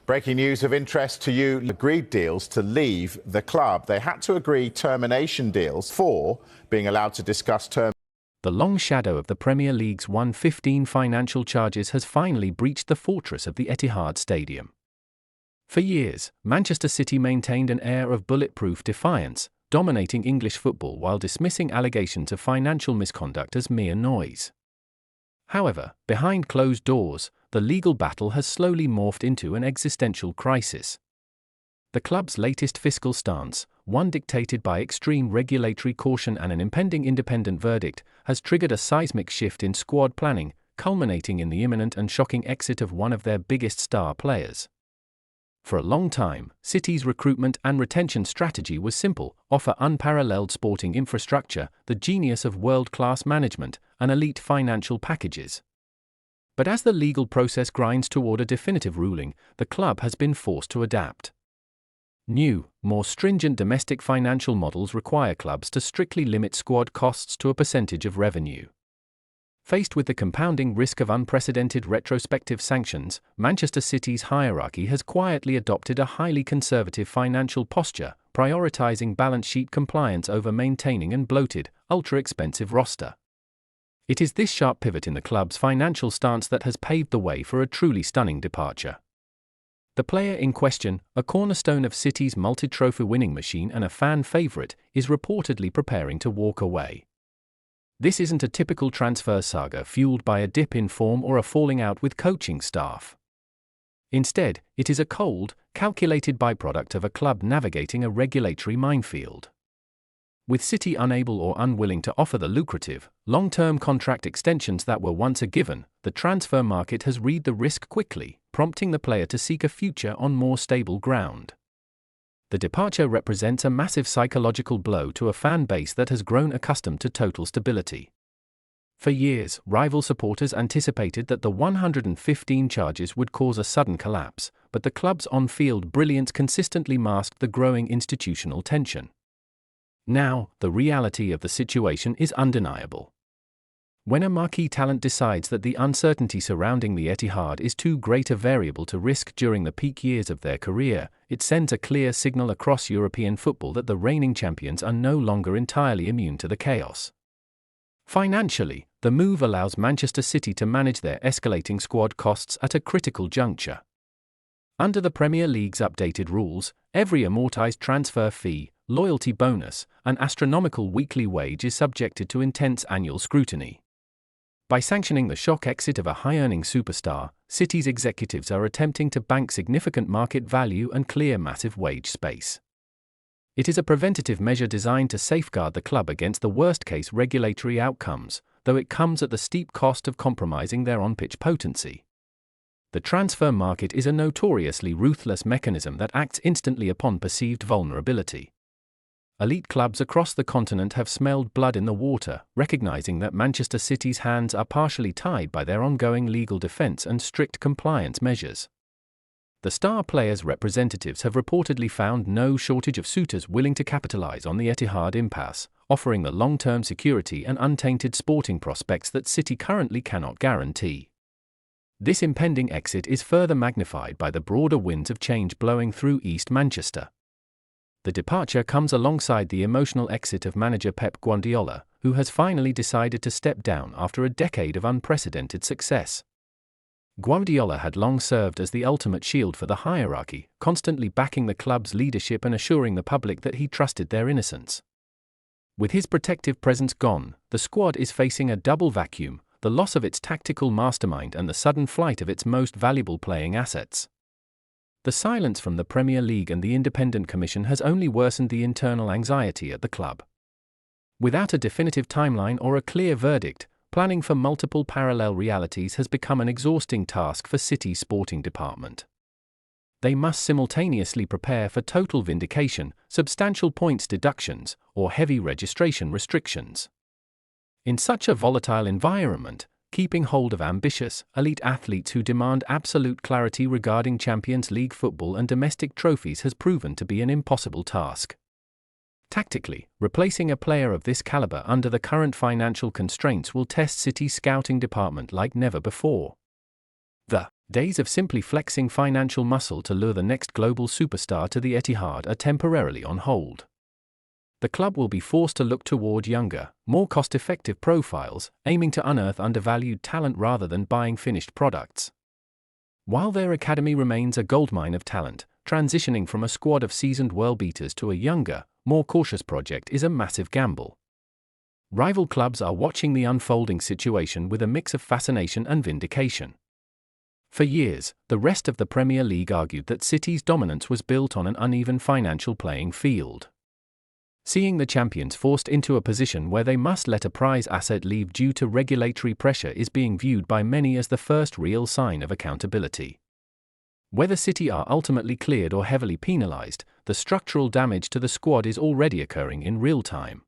Breaking news of interest to you, agreed deals to leave the club. They had to agree termination deals for being allowed to discuss terms. The long shadow of the Premier League's 115 financial charges has finally breached the fortress of the Etihad Stadium. For years, Manchester City maintained an air of bulletproof defiance, dominating English football while dismissing allegations of financial misconduct as mere noise. However, behind closed doors, the legal battle has slowly morphed into an existential crisis. The club's latest fiscal stance, one dictated by extreme regulatory caution and an impending independent verdict, has triggered a seismic shift in squad planning, culminating in the imminent and shocking exit of one of their biggest star players. For a long time, City's recruitment and retention strategy was simple: offer unparalleled sporting infrastructure, the genius of world-class management, and elite financial packages. But as the legal process grinds toward a definitive ruling, the club has been forced to adapt. New, more stringent domestic financial models require clubs to strictly limit squad costs to a percentage of revenue. Faced with the compounding risk of unprecedented retrospective sanctions, Manchester City's hierarchy has quietly adopted a highly conservative financial posture, prioritizing balance sheet compliance over maintaining an bloated, ultra-expensive roster. It is this sharp pivot in the club's financial stance that has paved the way for a truly stunning departure. The player in question, a cornerstone of City's multi-trophy winning machine and a fan favorite, is reportedly preparing to walk away. This isn't a typical transfer saga fueled by a dip in form or a falling out with coaching staff. Instead, it is a cold, calculated byproduct of a club navigating a regulatory minefield. With City unable or unwilling to offer the lucrative, long-term contract extensions that were once a given, the transfer market has read the risk quickly, prompting the player to seek a future on more stable ground. The departure represents a massive psychological blow to a fan base that has grown accustomed to total stability. For years, rival supporters anticipated that the 115 charges would cause a sudden collapse, but the club's on-field brilliance consistently masked the growing institutional tension. Now, the reality of the situation is undeniable. When a marquee talent decides that the uncertainty surrounding the Etihad is too great a variable to risk during the peak years of their career, it sends a clear signal across European football that the reigning champions are no longer entirely immune to the chaos. Financially, the move allows Manchester City to manage their escalating squad costs at a critical juncture. Under the Premier League's updated rules, every amortized transfer fee, loyalty bonus, and astronomical weekly wage is subjected to intense annual scrutiny. By sanctioning the shock exit of a high-earning superstar, City's executives are attempting to bank significant market value and clear massive wage space. It is a preventative measure designed to safeguard the club against the worst-case regulatory outcomes, though it comes at the steep cost of compromising their on-pitch potency. The transfer market is a notoriously ruthless mechanism that acts instantly upon perceived vulnerability. Elite clubs across the continent have smelled blood in the water, recognizing that Manchester City's hands are partially tied by their ongoing legal defense and strict compliance measures. The star players' representatives have reportedly found no shortage of suitors willing to capitalize on the Etihad impasse, offering the long-term security and untainted sporting prospects that City currently cannot guarantee. This impending exit is further magnified by the broader winds of change blowing through East Manchester. The departure comes alongside the emotional exit of manager Pep Guardiola, who has finally decided to step down after a decade of unprecedented success. Guardiola had long served as the ultimate shield for the hierarchy, constantly backing the club's leadership and assuring the public that he trusted their innocence. With his protective presence gone, the squad is facing a double vacuum: the loss of its tactical mastermind and the sudden flight of its most valuable playing assets. The silence from the Premier League and the Independent Commission has only worsened the internal anxiety at the club. Without a definitive timeline or a clear verdict, planning for multiple parallel realities has become an exhausting task for City's sporting department. They must simultaneously prepare for total vindication, substantial points deductions, or heavy registration restrictions. In such a volatile environment, keeping hold of ambitious, elite athletes who demand absolute clarity regarding Champions League football and domestic trophies has proven to be an impossible task. Tactically, replacing a player of this caliber under the current financial constraints will test City's scouting department like never before. The Days of simply flexing financial muscle to lure the next global superstar to the Etihad are temporarily on hold. The club will be forced to look toward younger, more cost-effective profiles, aiming to unearth undervalued talent rather than buying finished products. While their academy remains a goldmine of talent, transitioning from a squad of seasoned world-beaters to a younger, more cautious project is a massive gamble. Rival clubs are watching the unfolding situation with a mix of fascination and vindication. For years, the rest of the Premier League argued that City's dominance was built on an uneven financial playing field. Seeing the champions forced into a position where they must let a prize asset leave due to regulatory pressure is being viewed by many as the first real sign of accountability. Whether City are ultimately cleared or heavily penalized, the structural damage to the squad is already occurring in real time.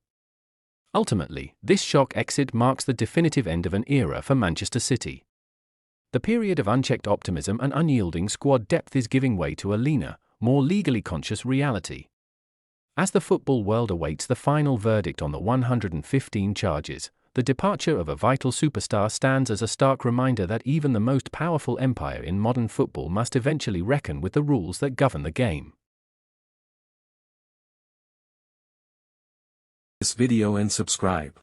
Ultimately, this shock exit marks the definitive end of an era for Manchester City. The period of unchecked optimism and unyielding squad depth is giving way to a leaner, more legally conscious reality. As the football world awaits the final verdict on the 115 charges, the departure of a vital superstar stands as a stark reminder that even the most powerful empire in modern football must eventually reckon with the rules that govern the game. This video and subscribe.